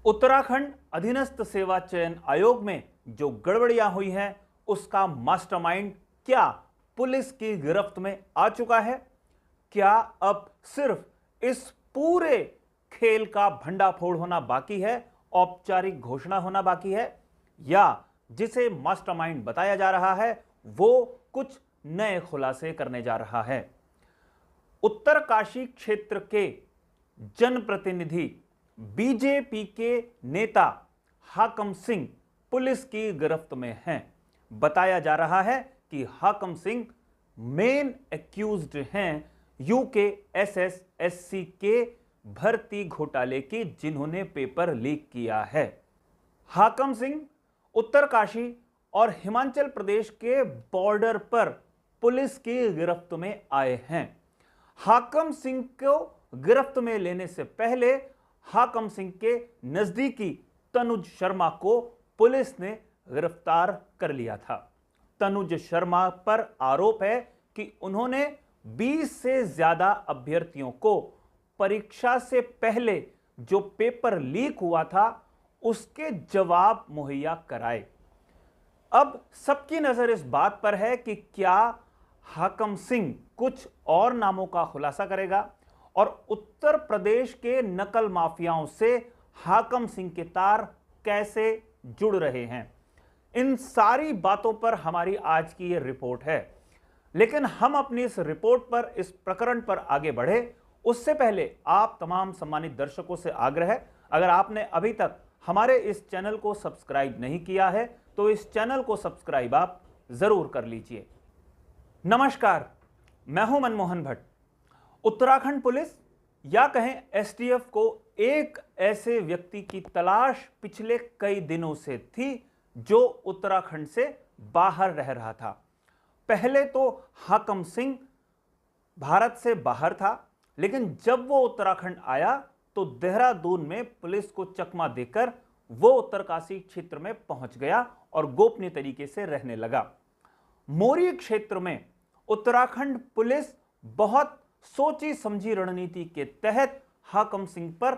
उत्तराखंड अधीनस्थ सेवा चयन आयोग में जो गड़बड़ियां हुई हैं उसका मास्टरमाइंड क्या पुलिस की गिरफ्त में आ चुका है? क्या अब सिर्फ इस पूरे खेल का भंडाफोड़ होना बाकी है, औपचारिक घोषणा होना बाकी है, या जिसे मास्टरमाइंड बताया जा रहा है वो कुछ नए खुलासे करने जा रहा है? उत्तरकाशी क्षेत्र के जनप्रतिनिधि बीजेपी के नेता हाकम सिंह पुलिस की गिरफ्त में हैं। बताया जा रहा है कि हाकम सिंह मेन एक्यूज्ड हैं यूकेएसएसएससी के भर्ती घोटाले की, जिन्होंने पेपर लीक किया है। हाकम सिंह उत्तरकाशी और हिमाचल प्रदेश के बॉर्डर पर पुलिस की गिरफ्त में आए हैं। हाकम सिंह को गिरफ्त में लेने से पहले हाकम सिंह के नजदीकी तनुज शर्मा को पुलिस ने गिरफ्तार कर लिया था। तनुज शर्मा पर आरोप है कि उन्होंने 20 से ज्यादा अभ्यर्थियों को परीक्षा से पहले जो पेपर लीक हुआ था उसके जवाब मुहैया कराए। अब सबकी नजर इस बात पर है कि क्या हाकम सिंह कुछ और नामों का खुलासा करेगा और उत्तर प्रदेश के नकल माफियाओं से हाकम सिंह के तार कैसे जुड़ रहे हैं। इन सारी बातों पर हमारी आज की यह रिपोर्ट है। लेकिन हम अपनी इस रिपोर्ट पर, इस प्रकरण पर आगे बढ़े उससे पहले आप तमाम सम्मानित दर्शकों से आग्रह है, अगर आपने अभी तक हमारे इस चैनल को सब्सक्राइब नहीं किया है तो इस चैनल को सब्सक्राइब आप जरूर कर लीजिए। नमस्कार, मैं हूं मनमोहन भट्ट। उत्तराखंड पुलिस या कहें एसटीएफ को एक ऐसे व्यक्ति की तलाश पिछले कई दिनों से थी जो उत्तराखंड से बाहर रह रहा था। पहले तो हाकम सिंह भारत से बाहर था, लेकिन जब वो उत्तराखंड आया तो देहरादून में पुलिस को चकमा देकर वो उत्तरकाशी क्षेत्र में पहुंच गया और गोपनीय तरीके से रहने लगा। मोरी क्षेत्र में उत्तराखंड पुलिस बहुत सोची समझी रणनीति के तहत हाकम सिंह पर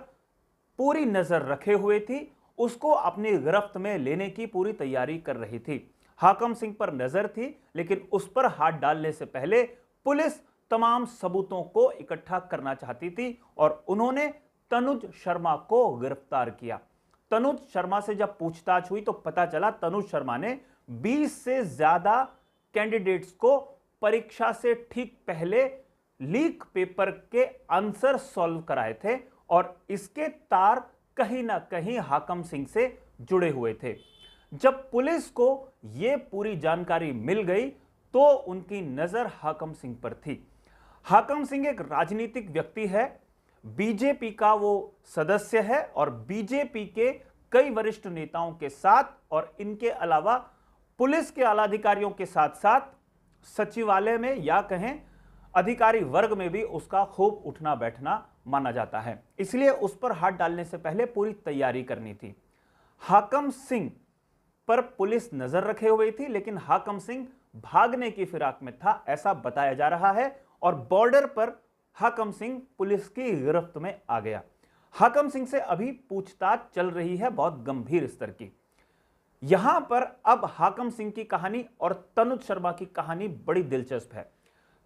पूरी नजर रखे हुए थी, उसको अपनी गिरफ्त में लेने की पूरी तैयारी कर रही थी। हाकम सिंह पर नजर थी, लेकिन उस पर हाथ डालने से पहले पुलिस तमाम सबूतों को इकट्ठा करना चाहती थी और उन्होंने तनुज शर्मा को गिरफ्तार किया। तनुज शर्मा से जब पूछताछ हुई तो पता चला तनुज शर्मा ने 20 से ज्यादा कैंडिडेट्स को परीक्षा से ठीक पहले लीक पेपर के आंसर सॉल्व कराए थे और इसके तार कहीं ना कहीं हाकम सिंह से जुड़े हुए थे। जब पुलिस को यह पूरी जानकारी मिल गई तो उनकी नजर हाकम सिंह पर थी। हाकम सिंह एक राजनीतिक व्यक्ति है, बीजेपी का वो सदस्य है और बीजेपी के कई वरिष्ठ नेताओं के साथ और इनके अलावा पुलिस के आला अधिकारियों के साथ साथ सचिवालय में या कहें अधिकारी वर्ग में भी उसका खूब उठना बैठना माना जाता है, इसलिए उस पर हाथ डालने से पहले पूरी तैयारी करनी थी। हाकम सिंह पर पुलिस नजर रखे हुए थी, लेकिन हाकम सिंह भागने की फिराक में था, ऐसा बताया जा रहा है और बॉर्डर पर हाकम सिंह पुलिस की गिरफ्त में आ गया। हाकम सिंह से अभी पूछताछ चल रही है बहुत गंभीर स्तर की। यहां पर अब हाकम सिंह की कहानी और तनुज शर्मा की कहानी बड़ी दिलचस्प है।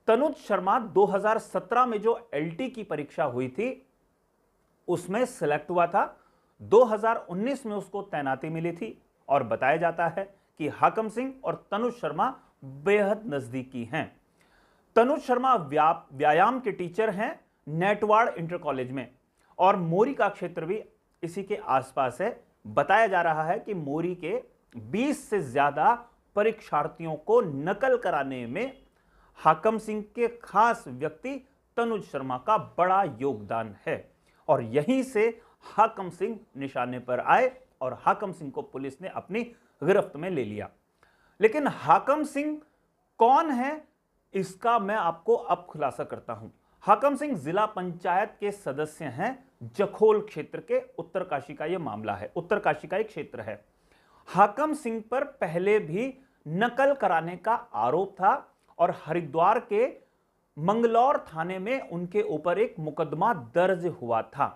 तनुज शर्मा 2017 में जो एलटी की परीक्षा हुई थी उसमें सिलेक्ट हुआ था। 2019 में उसको तैनाती मिली थी और बताया जाता है कि हाकम सिंह और तनुज शर्मा बेहद नजदीकी हैं। तनुज शर्मा व्यायाम के टीचर हैं नेटवाड़ इंटर कॉलेज में और मोरी का क्षेत्र भी इसी के आसपास है। बताया जा रहा है कि मोरी के 20 से ज्यादा परीक्षार्थियों को नकल कराने में हाकम सिंह के खास व्यक्ति तनुज शर्मा का बड़ा योगदान है और यहीं से हाकम सिंह निशाने पर आए और हाकम सिंह को पुलिस ने अपनी गिरफ्त में ले लिया। लेकिन हाकम सिंह कौन है इसका मैं आपको अब खुलासा करता हूं। हाकम सिंह जिला पंचायत के सदस्य हैं जखोल क्षेत्र के। उत्तरकाशी का यह मामला है, उत्तरकाशी का एक क्षेत्र है। हाकम सिंह पर पहले भी नकल कराने का आरोप था और हरिद्वार के मंगलौर थाने में उनके ऊपर एक मुकदमा दर्ज हुआ था।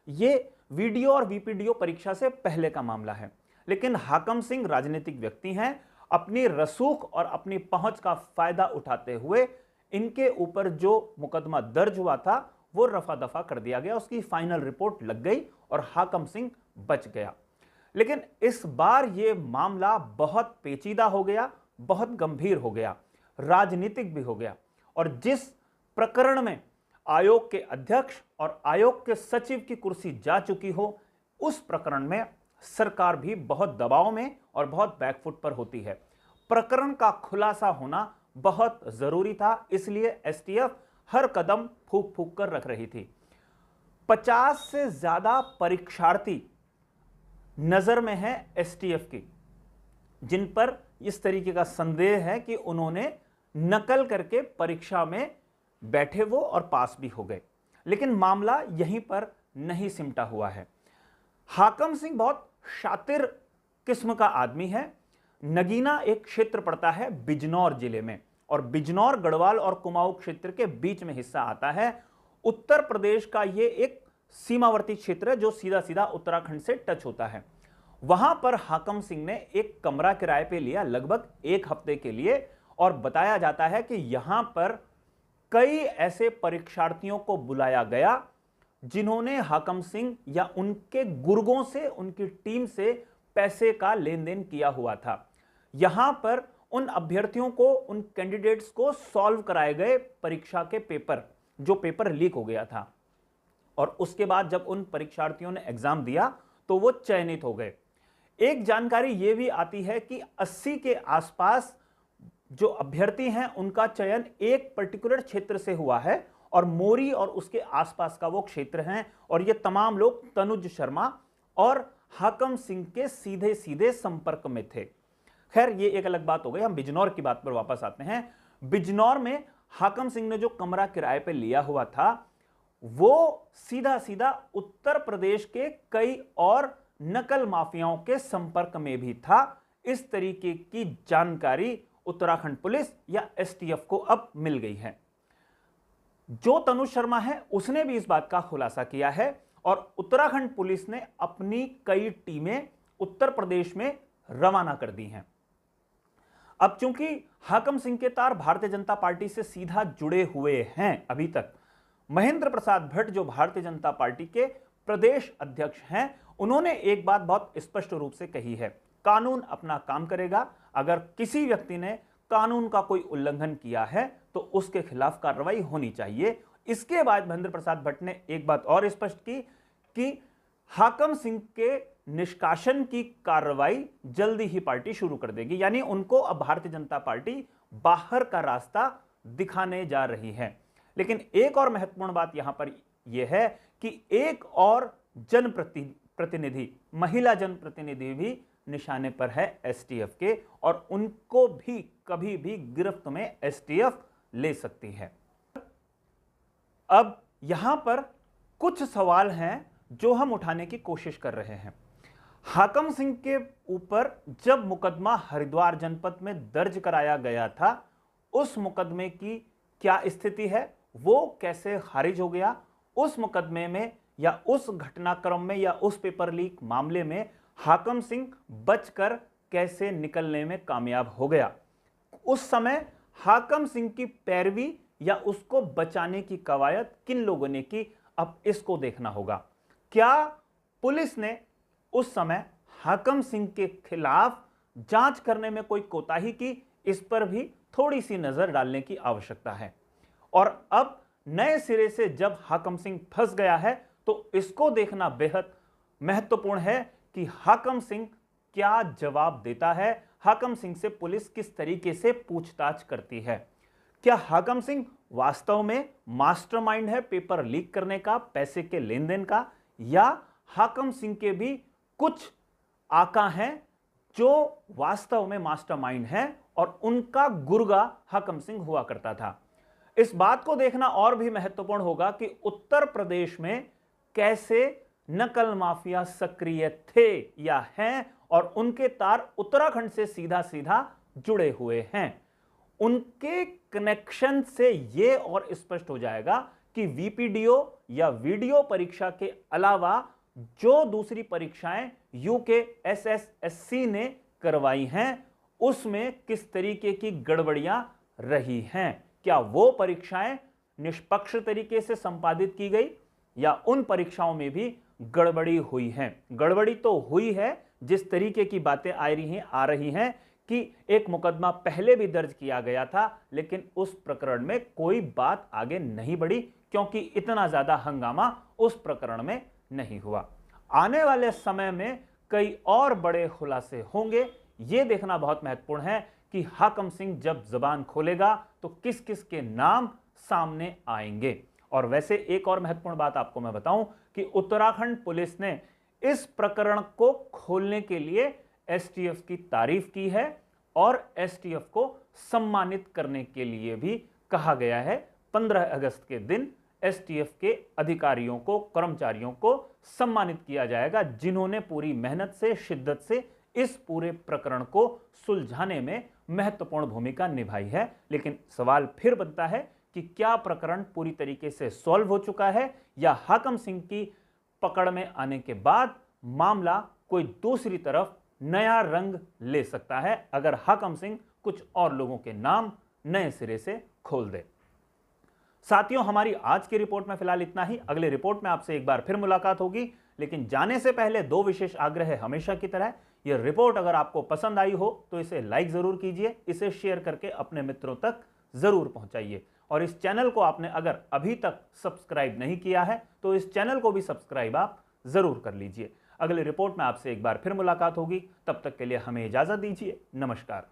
ये वीडियो और वीपीडीओ परीक्षा से पहले का मामला है। लेकिन हाकम सिंह राजनीतिक व्यक्ति हैं, अपनी रसूख और अपनी पहुंच का फायदा उठाते हुए इनके ऊपर जो मुकदमा दर्ज हुआ था वो रफा दफा कर दिया गया, उसकी फाइनल रिपोर्ट लग गई और हाकम सिंह बच गया। लेकिन इस बार यह मामला बहुत पेचीदा हो गया, बहुत गंभीर हो गया, राजनीतिक भी हो गया। और जिस प्रकरण में आयोग के अध्यक्ष और आयोग के सचिव की कुर्सी जा चुकी हो, उस प्रकरण में सरकार भी बहुत दबाव में और बहुत बैकफुट पर होती है। प्रकरण का खुलासा होना बहुत जरूरी था, इसलिए एसटीएफ हर कदम फूंक फूंक कर रख रही थी। 50 से ज्यादा परीक्षार्थी नजर में है एसटीएफ की, जिन पर इस तरीके का संदेह है कि उन्होंने नकल करके परीक्षा में बैठे वो और पास भी हो गए। लेकिन मामला यहीं पर नहीं सिमटा हुआ है। हाकम सिंह बहुत शातिर किस्म का आदमी है। नगीना एक क्षेत्र पड़ता है बिजनौर जिले में, और बिजनौर गढ़वाल और कुमाऊं क्षेत्र के बीच में हिस्सा आता है। उत्तर प्रदेश का यह एक सीमावर्ती क्षेत्र है जो सीधा सीधा उत्तराखंड से टच होता है। वहां पर हाकम सिंह ने एक कमरा किराए पे लिया लगभग 1 हफ्ते के लिए, और बताया जाता है कि यहां पर कई ऐसे परीक्षार्थियों को बुलाया गया जिन्होंने हाकम सिंह या उनके गुर्गों से, उनकी टीम से पैसे का लेन देन किया हुआ था। यहां पर उन अभ्यर्थियों को, उन कैंडिडेट्स को सॉल्व कराए गए परीक्षा के पेपर, जो पेपर लीक हो गया था, और उसके बाद जब उन परीक्षार्थियों ने एग्जाम दिया तो वो चयनित हो गए। एक जानकारी यह भी आती है कि 80 के आसपास जो अभ्यर्थी हैं उनका चयन एक पर्टिकुलर क्षेत्र से हुआ है, और मोरी और उसके आसपास का वो क्षेत्र हैं, और ये तमाम लोग तनुज शर्मा और हाकम सिंह के सीधे सीधे संपर्क में थे। खैर, ये एक अलग बात हो गई। हम बिजनौर की बात पर वापस आते हैं। बिजनौर में हाकम सिंह ने जो कमरा किराए पे लिया हुआ था वो सीधा सीधा उत्तर प्रदेश के कई और नकल माफियाओं के संपर्क में भी था। इस तरीके की जानकारी उत्तराखंड पुलिस या एसटीएफ को अब मिल गई है। जो तनुज शर्मा है उसने भी इस बात का खुलासा किया है, और उत्तराखंड पुलिस ने अपनी कई टीमें उत्तर प्रदेश में रवाना कर दी हैं। अब चूंकि हाकम सिंह के तार भारतीय जनता पार्टी से सीधा जुड़े हुए हैं, अभी तक महेंद्र प्रसाद भट्ट जो भारतीय जनता पार्टी के प्रदेश अध्यक्ष हैं, उन्होंने एक बात बहुत स्पष्ट रूप से कही है, कानून अपना काम करेगा। अगर किसी व्यक्ति ने कानून का कोई उल्लंघन किया है तो उसके खिलाफ कार्रवाई होनी चाहिए। इसके बाद महेंद्र प्रसाद भट्ट ने एक बात और स्पष्ट की कि हाकम सिंह के निष्कासन की कार्रवाई जल्दी ही पार्टी शुरू कर देगी, यानी उनको अब भारतीय जनता पार्टी बाहर का रास्ता दिखाने जा रही है। लेकिन एक और महत्वपूर्ण बात यहां पर यह है कि एक और जनप्रतिनिधि, महिला जनप्रतिनिधि भी निशाने पर है एसटीएफ के, और उनको भी कभी भी गिरफ्त में एसटीएफ ले सकती है। अब यहां पर कुछ सवाल हैं जो हम उठाने की कोशिश कर रहे हैं। हाकम सिंह के ऊपर जब मुकदमा हरिद्वार जनपद में दर्ज कराया गया था, उस मुकदमे की क्या स्थिति है, वो कैसे खारिज हो गया, उस मुकदमे में या उस घटनाक्रम में या उस पेपर लीक मामले में हाकम सिंह बचकर कैसे निकलने में कामयाब हो गया, उस समय हाकम सिंह की पैरवी या उसको बचाने की कवायद किन लोगों ने की, अब इसको देखना होगा। क्या पुलिस ने उस समय हाकम सिंह के खिलाफ जांच करने में कोई कोताही की, इस पर भी थोड़ी सी नजर डालने की आवश्यकता है। और अब नए सिरे से जब हाकम सिंह फंस गया है तो इसको देखना बेहद महत्वपूर्ण है कि हाकम सिंह क्या जवाब देता है, हाकम सिंह से पुलिस किस तरीके से पूछताछ करती है। क्या हाकम सिंह वास्तव में मास्टरमाइंड है पेपर लीक करने का, पैसे के लेन देन का, या हाकम सिंह के भी कुछ आका हैं जो वास्तव में मास्टरमाइंड हैं और उनका गुर्गा हाकम सिंह हुआ करता था। इस बात को देखना और भी महत्वपूर्ण होगा कि उत्तर प्रदेश में कैसे नकल माफिया सक्रिय थे या हैं, और उनके तार उत्तराखंड से सीधा सीधा जुड़े हुए हैं। उनके कनेक्शन से यह और स्पष्ट हो जाएगा कि वीपीडीओ या वीडियो परीक्षा के अलावा जो दूसरी परीक्षाएं यूकेएसएसएससी ने करवाई हैं उसमें किस तरीके की गड़बड़ियां रही हैं। क्या वो परीक्षाएं निष्पक्ष तरीके से संपादित की गई या उन परीक्षाओं में भी गड़बड़ी हुई है। गड़बड़ी तो हुई है, जिस तरीके की बातें आ रही हैं कि एक मुकदमा पहले भी दर्ज किया गया था लेकिन उस प्रकरण में कोई बात आगे नहीं बढ़ी क्योंकि इतना ज्यादा हंगामा उस प्रकरण में नहीं हुआ। आने वाले समय में कई और बड़े खुलासे होंगे। यह देखना बहुत महत्वपूर्ण है कि हाकम सिंह जब जबान खोलेगा तो किस किस के नाम सामने आएंगे। और वैसे एक और महत्वपूर्ण बात आपको मैं बताऊं कि उत्तराखंड पुलिस ने इस प्रकरण को खोलने के लिए एसटीएफ की तारीफ की है और एसटीएफ को सम्मानित करने के लिए भी कहा गया है। 15 अगस्त के दिन एसटीएफ के अधिकारियों को, कर्मचारियों को सम्मानित किया जाएगा जिन्होंने पूरी मेहनत से, शिद्दत से इस पूरे प्रकरण को सुलझाने में महत्वपूर्ण भूमिका निभाई है। लेकिन सवाल फिर बनता है कि क्या प्रकरण पूरी तरीके से सॉल्व हो चुका है या हाकम सिंह की पकड़ में आने के बाद मामला कोई दूसरी तरफ नया रंग ले सकता है अगर हाकम सिंह कुछ और लोगों के नाम नए सिरे से खोल दे। साथियों, हमारी आज की रिपोर्ट में फिलहाल इतना ही। अगले रिपोर्ट में आपसे एक बार फिर मुलाकात होगी, लेकिन जाने से पहले दो विशेष आग्रह है हमेशा की तरह। यह रिपोर्ट अगर आपको पसंद आई हो तो इसे लाइक जरूर कीजिए, इसे शेयर करके अपने मित्रों तक जरूर पहुंचाइए और इस चैनल को आपने अगर अभी तक सब्सक्राइब नहीं किया है तो इस चैनल को भी सब्सक्राइब आप जरूर कर लीजिए। अगले रिपोर्ट में आपसे एक बार फिर मुलाकात होगी, तब तक के लिए हमें इजाजत दीजिए। नमस्कार।